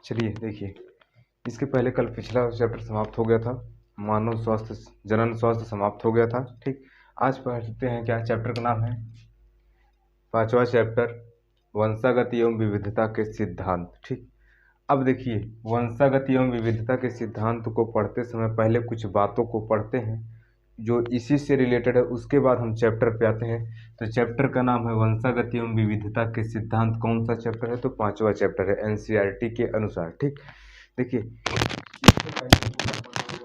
चलिए देखिए, इसके पहले कल पिछला चैप्टर समाप्त हो गया था, मानव स्वास्थ्य जनन स्वास्थ्य समाप्त हो गया था। ठीक, आज पढ़ते हैं क्या चैप्टर का नाम है, पांचवा चैप्टर, वंशागत एवं विविधता के सिद्धांत। ठीक, अब देखिए वंशागत एवं विविधता के सिद्धांत को पढ़ते समय पहले कुछ बातों को पढ़ते हैं जो इसी से रिलेटेड है, उसके बाद हम चैप्टर पे आते हैं। तो चैप्टर का नाम है वंशागत एवं विविधता के सिद्धांत। कौन सा चैप्टर है? तो पांचवा चैप्टर है एनसीईआरटी के अनुसार। ठीक, देखिए इससे पहले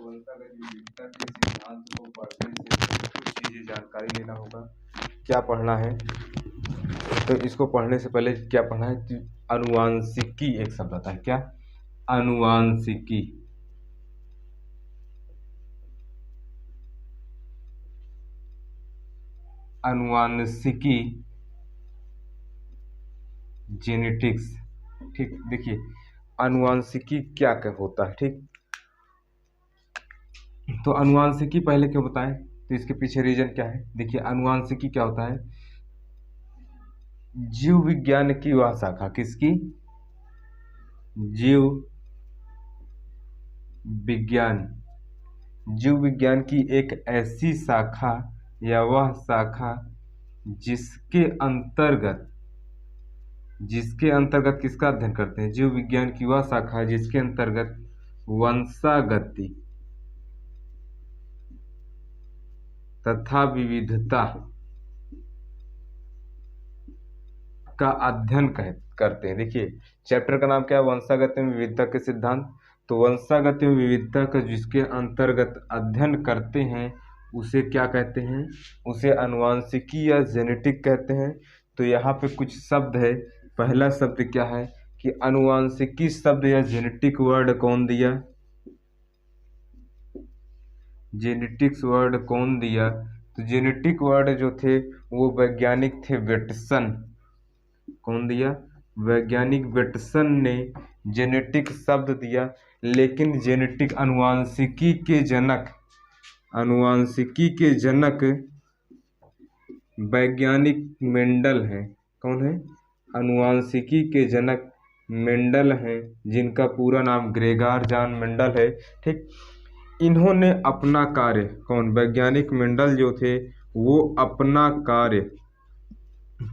वंशागत विविधता के सिद्धांत को पढ़ने से कुछ चीज़ें जानकारी लेना होगा। क्या पढ़ना है? तो इसको पढ़ने से पहले क्या पढ़ना है कि अनुवांशिकी एक शब्द आता है। क्या? अनुवांशिकी। अनुवांशिकी, जेनेटिक्स। ठीक, देखिए अनुवांशिकी क्या क्या होता है। ठीक, तो अनुवांशिकी पहले क्यों बताएं, तो इसके पीछे रीजन क्या है। देखिए अनुवांशिकी क्या होता है, जीव विज्ञान की वह शाखा, किसकी? जीव विज्ञान। जीव विज्ञान की एक ऐसी शाखा या वह शाखा जिसके अंतर्गत किसका अध्ययन करते हैं। जीव विज्ञान की वह शाखा जिसके अंतर्गत वंशागति तथा विविधता का अध्ययन करते हैं। देखिए चैप्टर का नाम क्या है, वंशागत एवं विविधता के सिद्धांत। तो वंशागत एवं विविधता का जिसके अंतर्गत अध्ययन करते हैं उसे क्या कहते हैं, उसे अनुवांशिकी या जेनेटिक कहते हैं। तो यहाँ पे कुछ शब्द है। पहला शब्द क्या है कि अनुवांशिकी शब्द या जेनेटिक वर्ड कौन दिया, जेनेटिक्स वर्ड कौन दिया? तो जेनेटिक वर्ड जो थे वो वैज्ञानिक थे वेटसन। कौन दिया? वैज्ञानिक वेटसन ने जेनेटिक शब्द दिया। लेकिन जेनेटिक अनुवांशिकी के जनक वैज्ञानिक मेंडल हैं। कौन है? अनुवांशिकी के जनक मेंडल हैं, जिनका पूरा नाम ग्रेगर जॉन मेंडल है। ठीक, इन्होंने अपना कार्य, कौन? वैज्ञानिक मेंडल जो थे वो अपना कार्य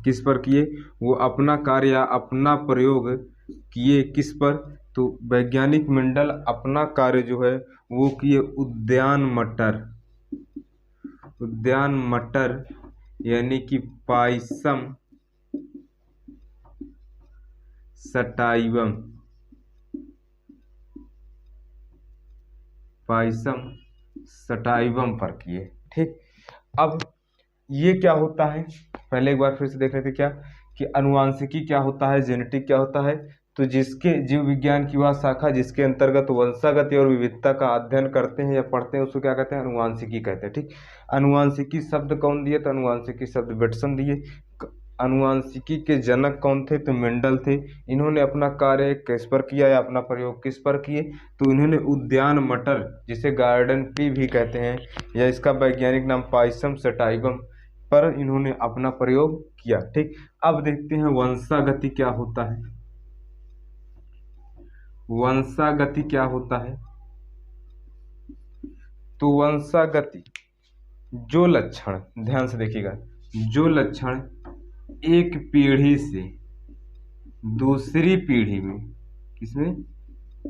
किस पर किए? वो अपना कार्य या अपना प्रयोग किए किस पर? तो वैज्ञानिक मेंडल अपना कार्य जो है वो किए उद्यान मटर यानी कि पाइसम सटाइवम पर किए। ठीक, अब ये क्या होता है, पहले एक बार फिर से देख रहे थे क्या कि अनुवांशिकी क्या होता है, जेनेटिक क्या होता है। तो जिसके जीव विज्ञान की वह शाखा जिसके अंतर्गत वंशागति और विविधता का अध्ययन करते हैं या पढ़ते हैं उसको क्या कहते हैं? अनुवांशिकी कहते हैं। ठीक, अनुवांशिकी शब्द कौन दिए? तो अनुवांशिकी शब्द वेटसन दिए। अनुवांशिकी के जनक कौन थे? तो मेंडल थे। इन्होंने अपना कार्य किस पर किया या अपना प्रयोग किस पर किए? तो इन्होंने उद्यान मटर, जिसे गार्डन पी भी कहते हैं, या इसका वैज्ञानिक नाम पाइसम सटाइवम पर इन्होंने अपना प्रयोग किया। ठीक, अब देखते हैं वंशागति क्या होता है। वंशागति क्या होता है? तो वंशागति जो लक्षण, ध्यान से देखिएगा, जो लक्षण एक पीढ़ी से दूसरी पीढ़ी में, किसमें?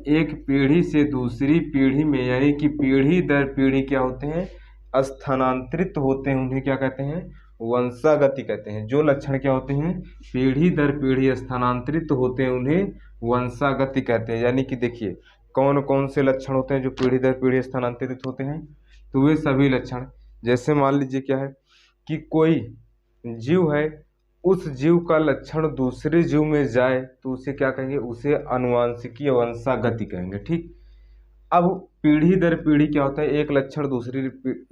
एक पीढ़ी से दूसरी पीढ़ी में, यानी कि पीढ़ी दर पीढ़ी क्या होते हैं? स्थानांतरित होते हैं, उन्हें क्या कहते हैं? वंशागति कहते हैं। जो लक्षण क्या होते हैं? पीढ़ी दर पीढ़ी स्थानांतरित होते हैं, उन्हें वंशागति कहते हैं। यानी कि देखिए कौन कौन से लक्षण होते हैं जो पीढ़ी दर पीढ़ी स्थानांतरित होते हैं? तो वे सभी लक्षण, जैसे मान लीजिए क्या है कि कोई जीव है, उस जीव का लक्षण दूसरे जीव में जाए तो उसे क्या कहेंगे? उसे अनुवांशिकी या वंशागति कहेंगे। ठीक, अब पीढ़ी दर पीढ़ी क्या होता है? एक लक्षण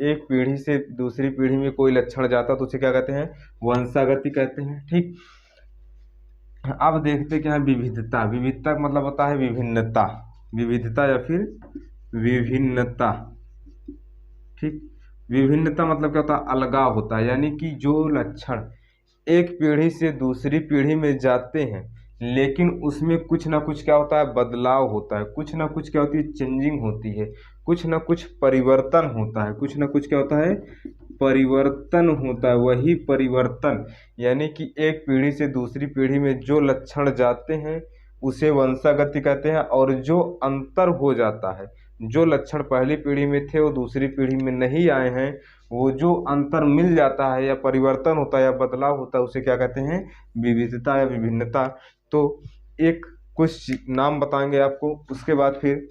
एक पीढ़ी से दूसरी पीढ़ी में कोई लक्षण जाता तो उसे क्या कहते हैं? वंशागति कहते हैं। ठीक, अब देखते क्या है विविधता। विविधता का मतलब होता है विभिन्नता, विविधता या फिर विभिन्नता। ठीक, विभिन्नता मतलब क्या होता है? अलगाव होता है। यानी कि जो लक्षण एक पीढ़ी से दूसरी पीढ़ी में जाते हैं लेकिन उसमें कुछ ना कुछ क्या होता है, बदलाव होता है, कुछ ना कुछ क्या होती है, चेंजिंग होती है, कुछ ना कुछ परिवर्तन होता है, कुछ ना कुछ क्या होता है, परिवर्तन होता है। वही परिवर्तन यानी कि एक पीढ़ी से दूसरी पीढ़ी में जो लक्षण जाते हैं उसे वंशागति कहते हैं, और जो अंतर हो जाता है, जो लक्षण पहली पीढ़ी में थे वो दूसरी पीढ़ी में नहीं आए हैं, वो जो अंतर मिल जाता है या परिवर्तन होता है या बदलाव होता है उसे क्या कहते हैं, विविधता या विभिन्नता। तो एक कुछ नाम बताएंगे आपको, उसके बाद फिर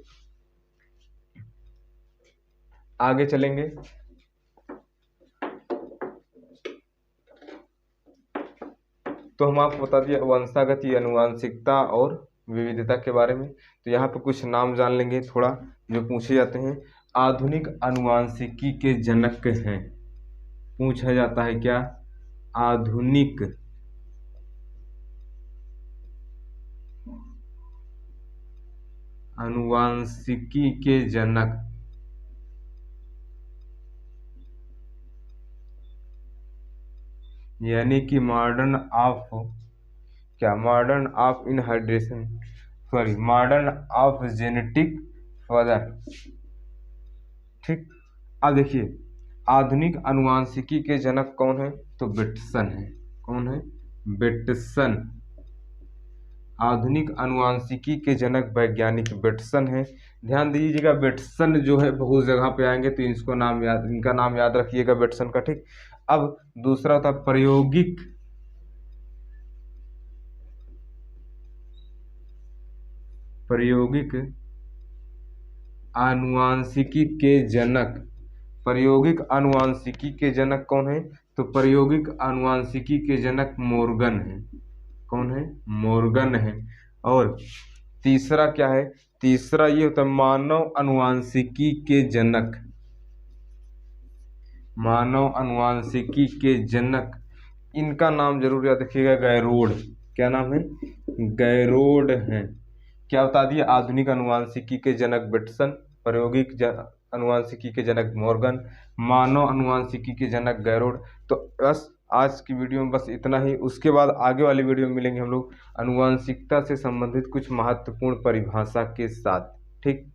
आगे चलेंगे। तो हम आपको बता दिया वंशागति, आनुवांशिकता और विविधता के बारे में। तो यहाँ पे कुछ नाम जान लेंगे थोड़ा जो पूछे जाते हैं। आधुनिक आनुवांशिकी के जनक हैं, पूछा जाता है क्या, आधुनिक आनुवांशिकी के जनक, यानी कि मॉडर्न ऑफ क्या, मॉडर्न ऑफ इनहाइड्रेशन, sorry modern of genetic father. ठीक, अब देखिए आधुनिक आनुवांशिकी के जनक कौन है, तो बेटसन है। कौन है, बेटसन। आधुनिक आनुवांशिकी के जनक वैज्ञानिक बेटसन है। ध्यान दीजिएगा बेटसन जो है बहुत जगह पे आएंगे तो इसको नाम याद, इनका नाम याद रखिएगा बेटसन का। ठीक, अब दूसरा होता है प्रायोगिक आनुवांशिकी के जनक। प्रायोगिक आनुवांशिकी के जनक कौन है, तो प्रायोगिक आनुवांशिकी के जनक मोर्गन है। कौन है, मोर्गन है। और तीसरा क्या है, तीसरा ये होता है मानव आनुवांशिकी के जनक। मानव आनुवांशिकी के जनक, इनका नाम जरूर याद रखिएगा, गैरोड। क्या नाम है, गैरोड है। क्या बता दिया, आधुनिक आनुवांशिकी के जनक बेटसन, प्रायोगिक आनुवांशिकी के जनक मॉर्गन, मानव आनुवांशिकी के जनक गैरोड। तो बस आज की वीडियो में बस इतना ही। उसके बाद आगे वाली वीडियो में मिलेंगे हम लोग आनुवांशिकता से संबंधित कुछ महत्वपूर्ण परिभाषा के साथ। ठीक।